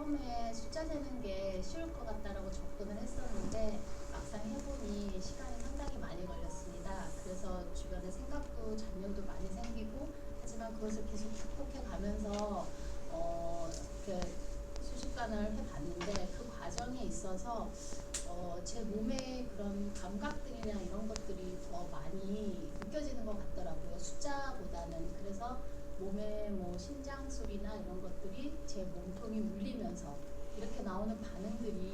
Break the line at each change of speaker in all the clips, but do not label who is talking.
처음에 숫자 세는 게 쉬울 것 같다라고 접근을 했었는데 막상 해보니 시간이 상당히 많이 걸렸습니다. 그래서 주변에 생각도 잡념도 많이 생기고 하지만 그것을 계속 극복해 가면서 그 수십간을 해봤는데 그 과정에 있어서 제 몸의 그런 감각들이나 이런 것들이 더 많이 느껴지는 것 같더라고요. 숫자보다는. 그래서 몸의 뭐 심장 소리나 이런 것들이 제 몸통이 울리면서 이렇게 나오는 반응들이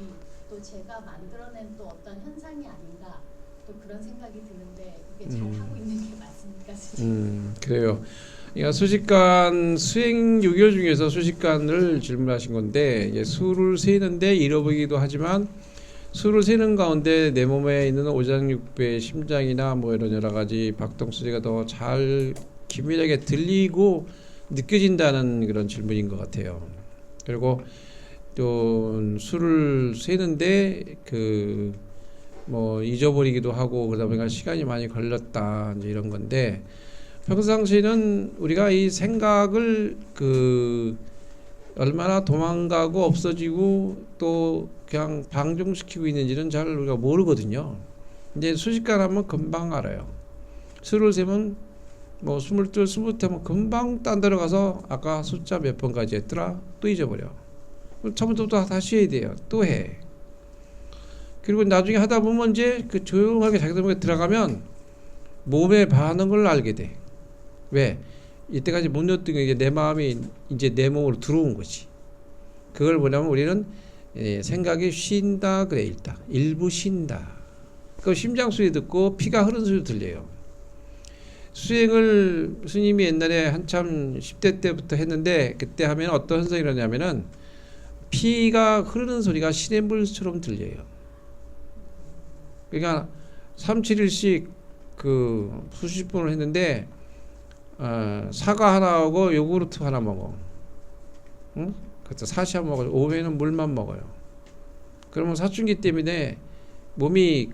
또 제가 만들어낸 또 어떤 현상이 아닌가 또 그런 생각이 드는데 그게 잘 하고 있는 게 맞습니까?
그래요. 그러니까 수식관 수행 6일 중에서 수식관을 질문하신 건데 수를 세는데 잃어버리기도 하지만 수를 세는 가운데 내 몸에 있는 오장육부의 심장이나 뭐 이런 여러 가지 박동수지가 더 잘 긴밀하게 들리고 느껴진다는 그런 질문인 것 같아요. 그리고 또 수를 세는데 뭐 잊어버리기도 하고 그러다 보니까 시간이 많이 걸렸다 이제 이런 건데 평상시에는 우리가 이 생각을 얼마나 도망가고 없어지고 또 그냥 방종시키고 있는지는 잘 우리가 모르거든요. 근데 수식관 하면 금방 알아요. 수를 세면 뭐 22, 20하면 금방 딴 데로 가서 아까 숫자 몇 번까지 했더라 또 잊어버려. 처음부터 다시 해야 돼요. 또 해. 그리고 나중에 하다 보면 이제 조용하게 자기 몸에 들어가면 몸의 반응을 알게 돼. 왜? 이때까지 못 넣었던 게 내 마음이 이제 내 몸으로 들어온 거지. 그걸 뭐냐면 우리는 생각이 쉰다 그래 일단 일부 쉰다. 그 심장 소리 듣고 피가 흐르는 소리 들려요. 수행을 스님이 옛날에 한참 10대 때부터 했는데 그때 하면 어떤 현상이 일어나냐면은 피가 흐르는 소리가 시냇물처럼 들려요. 그러니까 3, 7일씩 수십 분을 했는데 사과 하나하고 요구르트 하나 먹어. 응? 그때 사시 한 먹어요. 오후에는 물만 먹어요. 그러면 사춘기 때문에 몸이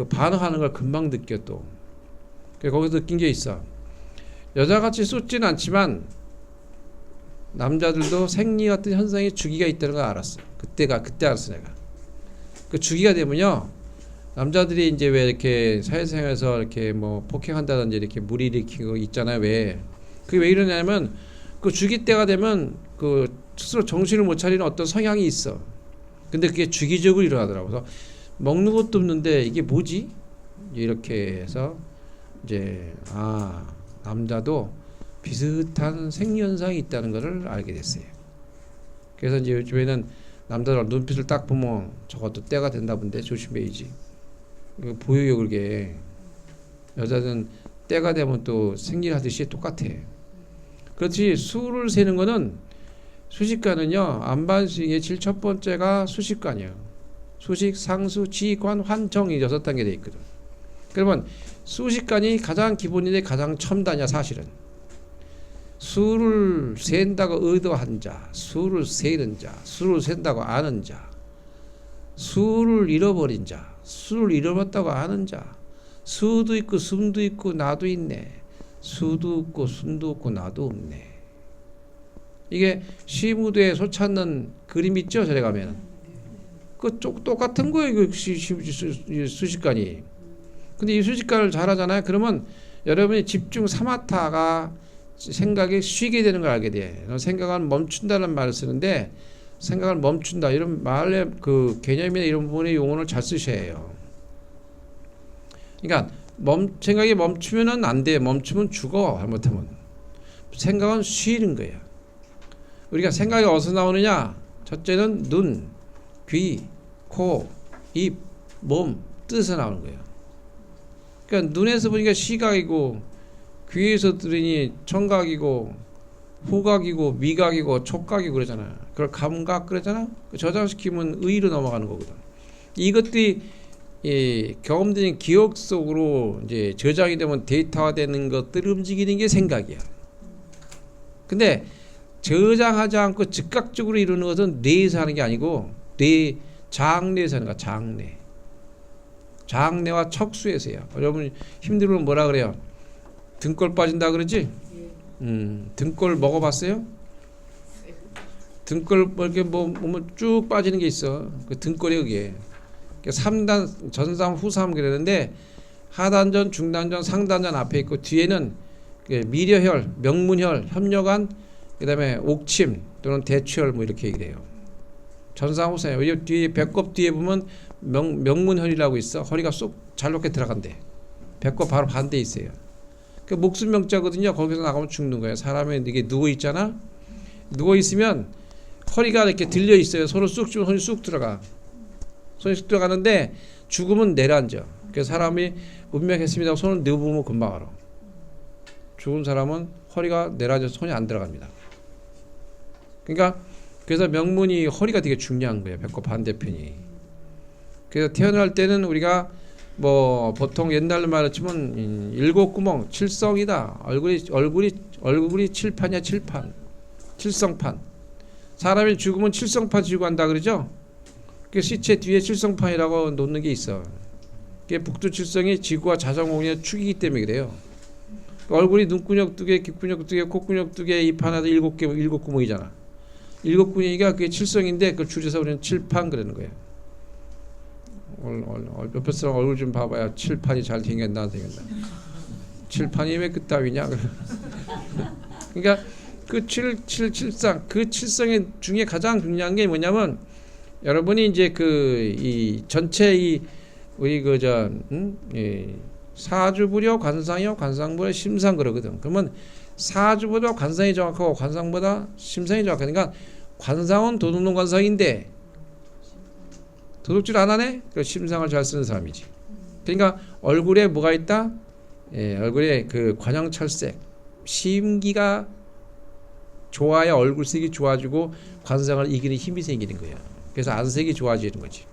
반응하는 걸 금방 느껴 또. 거기서 느낀 게 있어. 여자같이 쏟지는 않지만 남자들도 생리 같은 현상이 주기가 있다는 걸 알았어. 그때 알았어 내가. 그 주기가 되면요. 남자들이 이제 왜 이렇게 사회생활에서 이렇게 뭐 폭행한다든지 이렇게 무리 일으키는 거 있잖아요. 왜? 그게 왜 이러냐면 그 주기 때가 되면 스스로 정신을 못 차리는 어떤 성향이 있어. 근데 그게 주기적으로 일어나더라고. 그래서 먹는 것도 없는데 이게 뭐지? 이렇게 해서 이제 남자도 비슷한 생리현상이 있다는 것을 알게 됐어요. 그래서 이제 요즘에는 남자들 눈빛을 딱 보면 저것도 때가 된다 본데 조심해야지. 보여요 그게. 여자는 때가 되면 또 생리하듯이 똑같아. 그렇지 수를 세는 거는 수식관은요 안반수행의 제일 첫 번째가 수식관이에요. 수식, 상수, 지관, 환청이 6단계 돼 있거든. 그러면 수식관이 가장 기본인데 가장 첨단이야 사실은. 수를 센다고 의도한 자, 수를 세는 자, 수를 센다고 아는 자, 수를 잃어버린 자, 수를 잃어버렸다고 아는 자, 수도 있고 숨도 있고 나도 있네. 수도 없고 숨도 없고 나도 없네. 이게 시무드에 소 찾는 그림 있죠? 저래 가면 똑같은 거예요. 수식관이. 근데 이 수식관을 잘하잖아요. 그러면 여러분이 집중 사마타가 생각이 쉬게 되는 걸 알게 돼. 생각은 멈춘다는 말을 쓰는데 생각을 멈춘다 이런 말의 개념이나 이런 부분의 용어를 잘 쓰셔야 해요. 그러니까 생각이 멈추면은 안 돼. 멈추면 죽어. 잘못하면. 생각은 쉬는 거야. 우리가 생각이 어디서 나오느냐? 첫째는 눈, 귀, 코, 입, 몸, 뜻에서 나오는 거예요. 그러니까 눈에서 보니까 시각이고 귀에서 들으니 청각이고 후각이고 미각이고 촉각이고 그러잖아요. 그걸 감각 그러잖아. 저장시키면 의로 넘어가는 거거든. 이것들이 경험된 기억 속으로 이제 저장이 되면 데이터화되는 것들을 움직이는 게 생각이야. 근데 저장하지 않고 즉각적으로 이루는 것은 뇌에서 하는 게 아니고 장내에서 하는 거야. 장내와 척수에서요. 여러분 힘들면 뭐라 그래요? 등골 빠진다 그러지? 등골 먹어봤어요? 등골 이렇게 뭐 보면 쭉 빠지는 게 있어. 그 등골이 그게. 3단 전삼 후삼 그러는데 하단전, 중단전, 상단전 앞에 있고 뒤에는 미려혈, 명문혈, 협력안, 그다음에 옥침 또는 대추혈 뭐 이렇게 얘기해요. 전상 후삼. 이 뒤에 배꼽 뒤에 보면 명문혈이라고 있어. 허리가 쏙 잘 놓게 들어간대. 배꼽 바로 반대에 있어요. 그 목숨 명자거든요. 거기서 나가면 죽는 거예요. 사람이 이게 누워 있잖아. 누워 있으면 허리가 이렇게 들려 있어요. 손을 쑥 주면 손이 쑥 들어가. 손이 쑥 들어가는데 죽으면 내려앉아. 그래서 사람이 운명했습니다 하고 손을 넣어보면 금방 알아. 죽은 사람은 허리가 내려앉아서 손이 안 들어갑니다. 그러니까 그래서 명문이 허리가 되게 중요한 거예요. 배꼽 반대편이. 그래서 태어날 때는 우리가 뭐 보통 옛날로 말했지만 7구멍 7성이다. 얼굴이 칠판이야. 칠판. 칠성판. 사람이 죽으면 칠성판 지고 간다 그러죠. 그 시체 뒤에 칠성판이라고 놓는 게 있어. 그게 북두칠성이 지구와 자전공의 축이기 때문에 그래요. 얼굴이 눈구녕 2개, 귓구녕 2개, 콧구녕 2개, 입 하나도 7개, 7구멍이잖아. 7구멍이가 그게 칠성인데 그걸 줄여서 우리는 칠판 그러는 거예요. 옆에 사람 얼굴 좀 봐봐야 칠판이 잘 생겼나 안 생겼나. 칠판이 왜 그따위냐. 그러니까 그 칠상 그 칠성의 중에 가장 중요한 게 뭐냐면 여러분이 이제 이 전체 이 우리 사주부려 관상이요 관상보다 심상 그러거든. 그러면 사주보다 관상이 정확하고 관상보다 심상이 정확하니까 관상은 도둑놈 관상인데 도둑질 안 하네? 그 심상을 잘 쓰는 사람이지. 그러니까 얼굴에 뭐가 있다? 얼굴에 그 관형철색 심기가 좋아야 얼굴색이 좋아지고 관상을 이기는 힘이 생기는 거예요. 그래서 안색이 좋아지는 거지.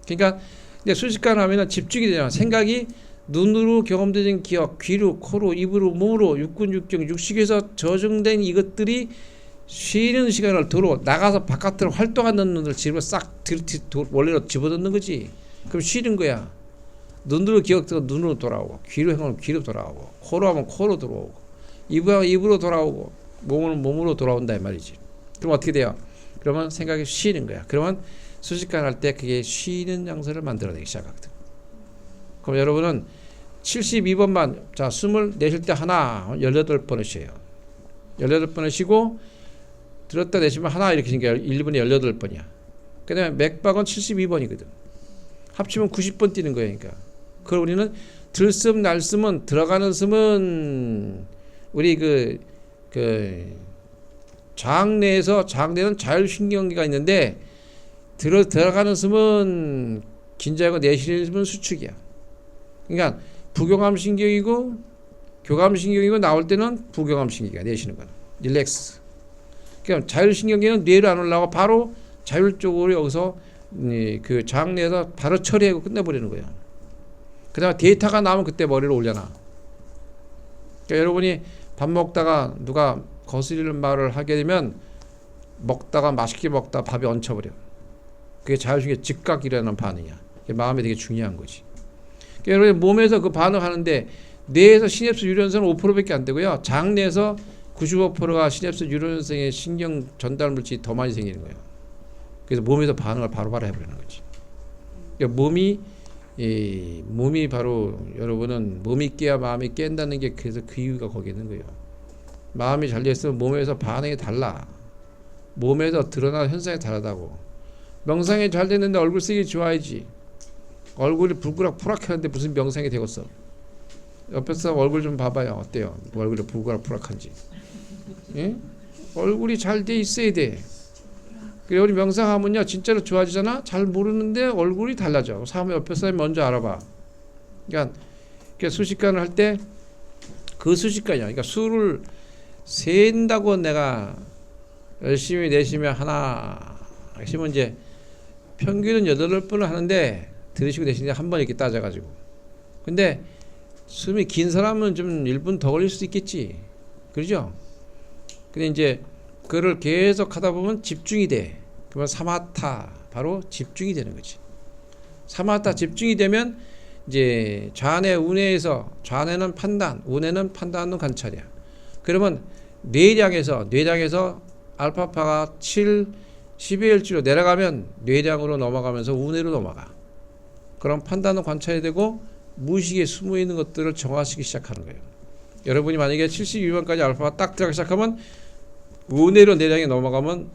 그러니까 이제 순식간 하면은 집중이 되잖아. 생각이 눈으로 경험되는 기억, 귀로, 코로, 입으로, 몸으로, 육군, 육경, 육식에서 저장된 이것들이 쉬는 시간을 두고 나가서 바깥으로 활동하는 눈을 집어 싹 원래로 집어넣는 거지. 그럼 쉬는 거야. 눈으로 기억되고 눈으로 돌아오고, 귀로 행하면 귀로 돌아오고, 코로 하면 코로 돌아오고, 입으로 하면 입으로 돌아오고, 몸은 몸으로 돌아온다 이 말이지. 그럼 어떻게 돼요? 그러면 생각이 쉬는 거야. 그러면 수식관 할 때 그게 쉬는 장소를 만들어내기 시작하거든. 그럼 여러분은 72번만 자 숨을 내쉴 때 하나 18번을 쉬어요. 18번을 쉬고 들었다 내쉬면 하나 이렇게 생겨요. 1분에 18번이야. 그 다음에 맥박은 72번이거든. 합치면 90번 뛰는 거예요. 그러니까 그걸 우리는 들숨 날숨은 들어가는 숨은 우리 장내는 자율신경계가 있는데 들어가는 숨은 긴장하고 내쉬는 숨은 수축이야. 그러니까 부교감신경이고 교감신경이고 나올 때는 부교감신경이가 내쉬는 거야. 릴렉스. 그러니까 자율신경계는 뇌로 안 올라가고 바로 자율적으로 여기서 그 장내에서 바로 처리하고 끝내버리는 거예요. 그 다음에 데이터가 나오면 그때 머리를 올려놔. 그러니까 여러분이 밥 먹다가 누가 거스리는 말을 하게 되면 먹다가 맛있게 먹다가 밥이 얹혀버려. 그게 자율신경 즉각 일어나는 반응이야. 마음이 되게 중요한 거지. 그러니까 여러분 몸에서 그 반응하는데 뇌에서 시냅스 유연성은 5%밖에 안 되고요. 장내에서 95%가 시냅스 유연성의 신경 전달 물질이 더 많이 생기는 거예요. 그래서 몸에서 반응을 바로바로 해버리는 거지. 그러니까 몸이 바로 여러분은 몸이 깨야 마음이 깬다는 게 그래서 그 이유가 거기 있는 거예요. 마음이 잘 됐으면 몸에서 반응이 달라. 몸에서 드러나는 현상이 다르다고. 명상이 잘 됐는데 얼굴색이 좋아야지. 얼굴이 불그락푸락하는데 무슨 명상이 되겠어. 옆에 사람 얼굴 좀 봐봐요. 어때요? 얼굴이 불그락푸락한지. 예? 얼굴이 잘 돼 있어야 돼. 그래 우리 명상하면요 진짜로 좋아지잖아. 잘 모르는데 얼굴이 달라져. 사람 옆에 사람이 먼저 알아봐. 그러니까 수식관을 할 때 그 수식관이야. 그러니까 수를 센다고 내가 열심히 내쉬면 하나 하시면 이제 평균은 8번을 하는데 들으시고 내쉬는데 한 번 이렇게 따져가지고. 근데 숨이 긴 사람은 좀 1분 더 걸릴 수도 있겠지. 그러죠? 근데 이제 그걸 계속 하다 보면 집중이 돼. 그러면 사마타 바로 집중이 되는 거지. 사마타 집중이 되면 이제 좌뇌 우뇌에서 좌뇌는 판단, 우뇌는 판단은 관찰이야. 그러면 뇌량에서 알파파가 7, 12Hz로 내려가면 뇌량으로 넘어가면서 우뇌로 넘어가. 그런 판단을 관찰해야 되고 무의식에 숨어 있는 것들을 정화시키기 시작하는 거예요. 여러분이 만약에 72번까지 알파가 딱 들어가기 시작하면 우뇌로 뇌량이 넘어가면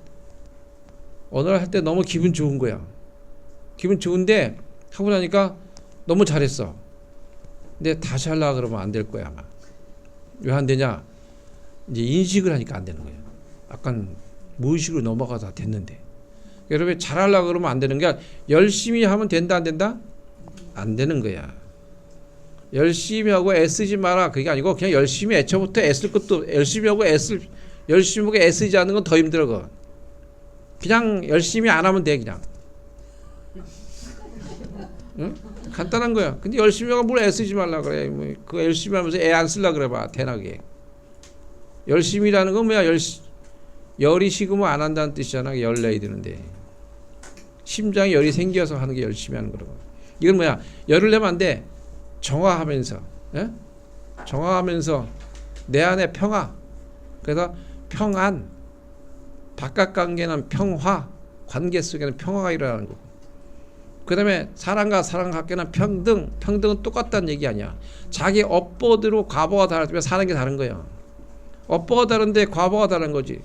어느 날 할 때 너무 기분 좋은 거야. 기분 좋은데 하고 나니까 너무 잘했어. 근데 다시 하려고 그러면 안 될 거야 아마. 왜 안 되냐? 이제 인식을 하니까 안 되는 거예요. 약간 무의식으로 넘어가다 됐는데. 여러분 잘하려고 그러면 안 되는 게 열심히 하면 된다 안 된다? 안 되는 거야. 열심히 하고 애쓰지 마라. 그게 아니고 그냥 열심히 애초부터 애쓸 것도 열심히 하고 열심히 하고 애쓰지 않는 건 더 힘들어. 그거. 그냥 열심히 안 하면 돼 그냥. 응? 간단한 거야. 근데 열심히 하고 뭘 애쓰지 말라 그래. 뭐 그거 열심히 하면서 애 안 쓸라 그래 봐. 대낮에. 열심히라는 건 뭐야? 열이 식으면 안 한다는 뜻이잖아. 열 내야 되는데. 심장에 열이 생겨서 하는 게 열심히 하는 거라고. 이건 뭐야? 열을 내면 안 돼. 정화하면서. 예? 정화하면서 내 안에 평화. 그래서 평안. 바깥 관계는 평화. 관계 속에는 평화가 일어나는 거고. 그 다음에 사람과 사람 관계는 평등. 평등은 똑같다는 얘기 아니야. 자기 업보대로 과보가 다르면 사는 게 다른 거야. 업보가 다른데 과보가 다른 거지.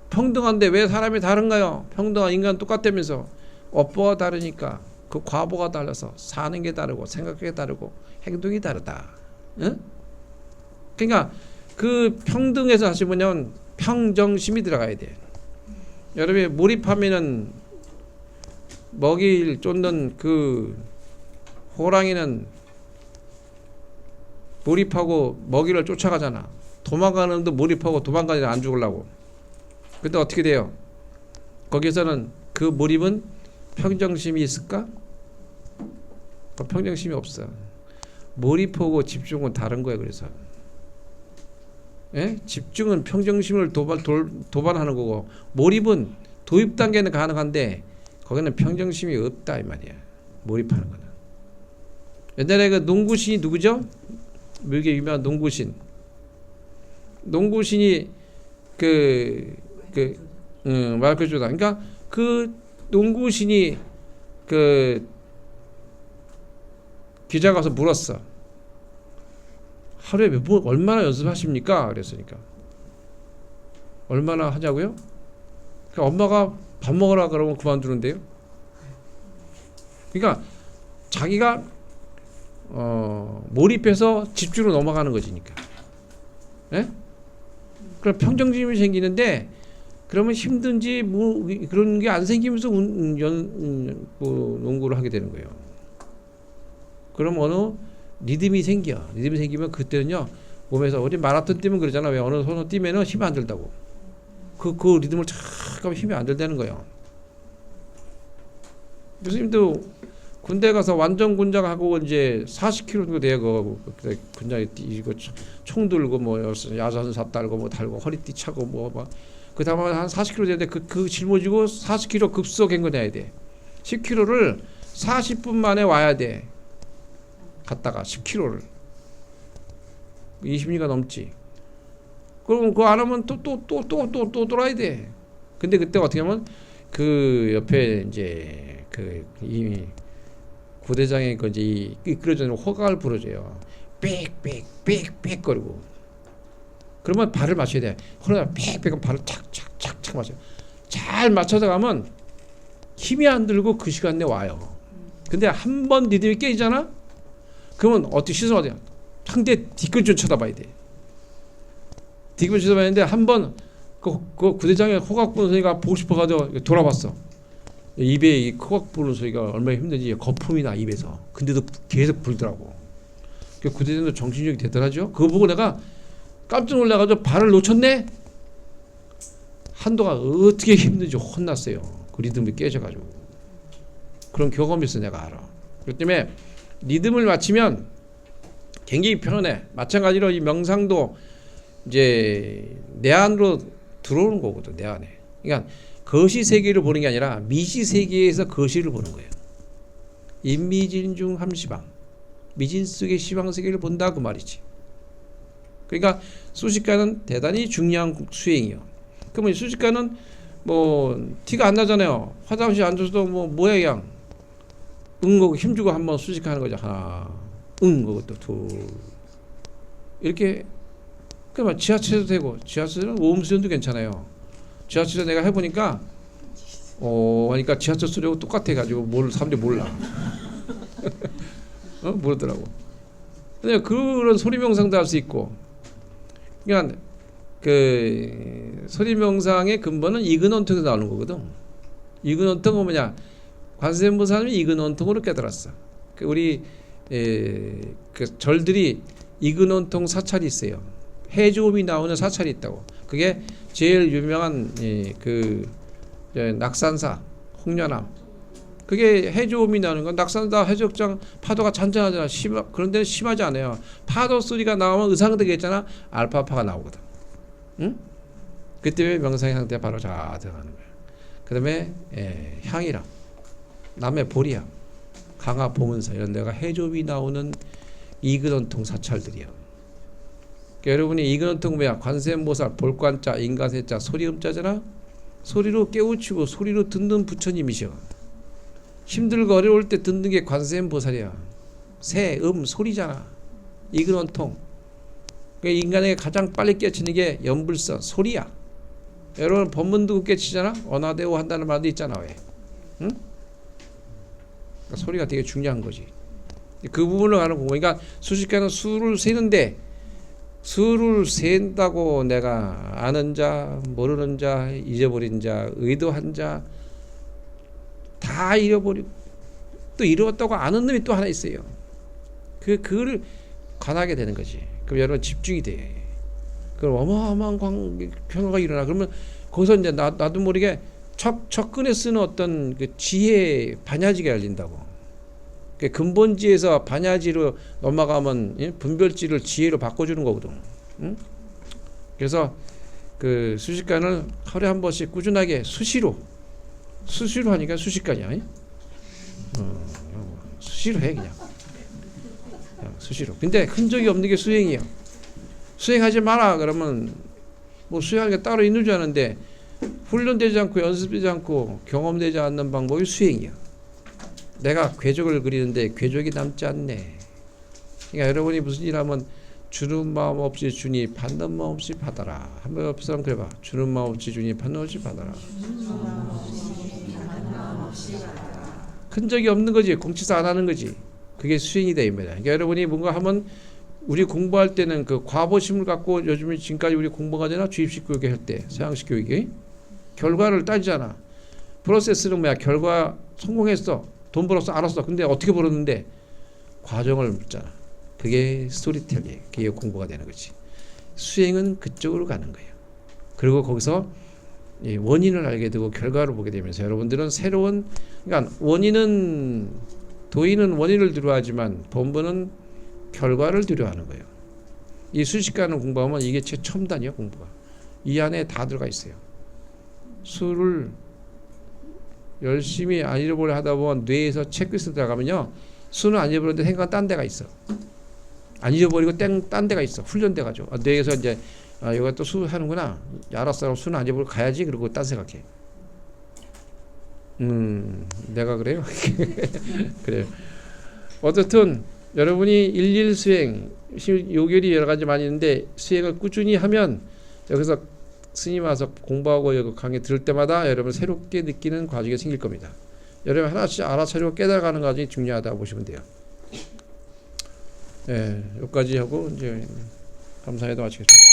평등한데 왜 사람이 다른가요? 평등한 인간 똑같다면서. 업보가 다르니까 그 과보가 달라서 사는 게 다르고 생각하는 게 다르고 행동이 다르다. 응? 그러니까 그 평등에서 사실 뭐냐면 평정심이 들어가야 돼. 여러분이 몰입하면은 먹이를 쫓는 그 호랑이는 몰입하고 먹이를 쫓아가잖아. 도망가는 놈도 몰입하고 도망가지 안 죽으려고. 근데 어떻게 돼요? 거기서는 그 몰입은 평정심이 있을까? 평정심이 없어. 몰입하고 집중은 다른 거야. 그래서 예? 집중은 평정심을 도반하는 거고 몰입은 도입 단계는 가능한데 거기는 평정심이 없다 이 말이야. 몰입하는 거는. 옛날에 그 농구신이 누구죠? 미국의 유명한 농구신. 농구신이 마이클 조던. 그러니까 그 농구신이 그 기자가 와서 물었어. 하루에 얼마나 연습하십니까? 그랬으니까 얼마나 하냐고요? 그러니까 엄마가 밥 먹으라 그러면 그만두는데요. 그러니까 자기가 몰입해서 집중으로 넘어가는 거지니까. 예? 그럼 평정심이 생기는데 그러면 힘든지 뭐 그런 게 안 생기면서 농구를 하게 되는 거예요. 그럼 어느 리듬이 생겨. 리듬이 생기면 그때는요 몸에서 우리 마라톤 뛰면 그러잖아. 왜 어느 손을 뛰면은 힘이 안 들다고. 그 리듬을 잠깐 힘이 안 들다는 거예요. 교수님도 군대 가서 완전 군장하고 이제 40km 정도 돼요. 그 군장에 이거 총 들고 뭐 야산삽 달고 뭐 달고 허리띠 차고 뭐 그 다음에 한 40km 되는데 그 짊어지고 40km 급속 행군해야 돼. 10km를 40분 만에 와야 돼. 갔다가 10km를 20리가 넘지. 그럼 그거 안 하면 또 돌아야 돼. 근데 그때 어떻게 하면 그 옆에 이제 이 부대장의 그 이제 이끌어주는 호각을 불어줘요. 삑삑삑삑 거리고. 그러면 발을 맞춰야 돼. 그러다 삑삑 발을 착착착착 맞춰. 잘 맞춰서 가면 힘이 안 들고 그 시간 내에 와요. 근데 한 번 리듬이 깨지잖아. 그러면 어떻게 시선해야 돼? 상대 뒤끝 쳐다봐야 돼. 뒤끝 쳐다봐야 되는데 한 번 그 부대장의 호각 부는 소리가 보고 싶어가지고 돌아봤어. 입에 이 호각 부는 소리가 얼마나 힘든지 거품이 나 입에서. 근데도 계속 불더라고. 그 부대장도 정신력이 대단하죠. 그거 보고 내가 깜짝 놀라가지고 발을 놓쳤네. 한동안 어떻게 힘든지 혼났어요. 그 리듬이 깨져가지고. 그런 경험이 있어 내가 알아. 그렇기 때문에 리듬을 맞추면 굉장히 편안해. 마찬가지로 이 명상도 이제 내 안으로 들어오는 거거든. 내 안에. 그러니까 거시 세계를 보는 게 아니라 미시 세계에서 거시를 보는 거예요. 인미진 중 함시방. 미진 속의 시방 세계를 본다 그 말이지. 그러니까 수식가는 대단히 중요한 수행이요. 그러면 수식가는 뭐 티가 안 나잖아요. 화장실 앉아서도 뭐 뭐야 그냥 응고 힘주고 한번 수식하는 거죠. 하나, 그것도 둘 이렇게. 그러면 지하철도 되고 지하철은 오음수전도 괜찮아요. 지하철에 내가 해보니까 하니까 지하철 소리하고 똑같아가지고 뭘 사람들이 몰라. 모르더라고. 근데 그런 소리 명상도 할 수 있고. 그러니까 그 소리 명상의 근본은 이근원통에서 나오는 거거든. 이근원통은 뭐냐? 관세음보살님이 이근원통으로 깨달았어. 그 우리 그 절들이 이근원통 사찰이 있어요. 해조음이 나오는 사찰이 있다고. 그게 제일 유명한 그 낙산사 홍련암. 그게 해조음이 나오는 건 낙산사 해수욕장 파도가 잔잔하잖아. 그런 데는 심하지 않아요. 파도 소리가 나오면 의상되게 있잖아. 알파파가 나오거든. 응? 그때 명상의 상태가 바로 자 들어가는 거야. 그 다음에 향이랑 남의 보리향, 강화 보문사 이런 데가 해조음이 나오는 이근원통 사찰들이야. 그러니까 여러분이 이근원통 뭐야? 관세음보살, 볼관자, 인간세자, 소리음자잖아. 소리로 깨우치고 소리로 듣는 부처님이셔. 힘들고 어려울 때 듣는 게 관세음보살이야. 새, 소리잖아. 이근원통. 그러니까 인간에게 가장 빨리 깨치는 게 연불선, 소리야. 여러분 법문 듣고 깨치잖아. 언하대오 한다는 말도 있잖아. 왜? 응? 그러니까 소리가 되게 중요한 거지. 그 부분을 가는 공부. 그러니까 수식가는 수를 세는데 수를 센다고 내가 아는 자, 모르는 자, 잊어버린 자, 의도한 자 다 잃어버리고 또 잃어왔다고 아는 놈이 또 하나 있어요. 그걸 관하게 되는 거지. 그럼 여러분 집중이 돼. 그럼 어마어마한 변화가 일어나. 그러면 거기서 이제 나도 모르게 척근에 쓰는 어떤 그 지혜 반야지가 열린다고. 그 근본지에서 반야지로 넘어가면 분별지를 지혜로 바꿔주는 거거든. 응? 그래서 그 수식관을 하루에 한 번씩 꾸준하게 수시로 하니까 수식관이야. 수시로 해 그냥. 수시로. 근데 흔적이 없는 게 수행이야. 수행하지 마라 그러면 뭐 수행하는 게 따로 있는 줄 아는데 훈련되지 않고 연습되지 않고 경험되지 않는 방법이 수행이야. 내가 궤적을 그리는데 궤적이 남지 않네. 그러니까 여러분이 무슨 일 하면 주는 마음 없이 주니 받는 마음 없이 받아라. 한번 옆 사람 그래봐. 주는 마음 없이 주니 받는 마음 없이 받아라. 흔적이 없는 거지. 공치사 안 하는 거지. 그게 수행이다 이 말이야. 그러니까 여러분이 뭔가 하면 우리 공부할 때는 그 과보심을 갖고 요즘 지금까지 우리 공부하잖아. 주입식 교육에 할 때 서양식 교육이 결과를 따지잖아. 프로세스는 뭐야? 결과 성공했어. 돈 벌었어. 알았어. 근데 어떻게 벌었는데 과정을 묻잖아. 그게 스토리텔링. 그게 공부가 되는 거지. 수행은 그쪽으로 가는 거예요. 그리고 거기서 원인을 알게 되고 결과를 보게 되면서 여러분들은 새로운 그러니까 도인은 원인을 두려워하지만 본부는 결과를 두려워하는 거예요. 이 수식가는 공부하면 이게 최첨단이야 공부가. 이 안에 다 들어가 있어요. 수를 열심히 안 잃어버려 하다 보면 뇌에서 체크리스트 들어가면요. 수는 안 잃어버리는데 생각은 딴 데가 있어. 안 잊어버리고 딴 데가 있어. 훈련돼가지고. 뇌에서 이제 이거 또 수 하는구나. 알았어. 수는 안 잊어버리고 가야지. 그리고 딴 생각해. 내가 그래요? 그래요. 어쨌든 여러분이 일일 수행, 요결이 여러 가지 많이 있는데 수행을 꾸준히 하면 여기서 스님 와서 공부하고 여기 강의 들을 때마다 여러분 새롭게 느끼는 과정이 생길 겁니다. 여러분 하나씩 알아차리고 깨달아가는 과정이 중요하다고 보시면 돼요. 여기까지 하고 이제 감사회도 마치겠습니다.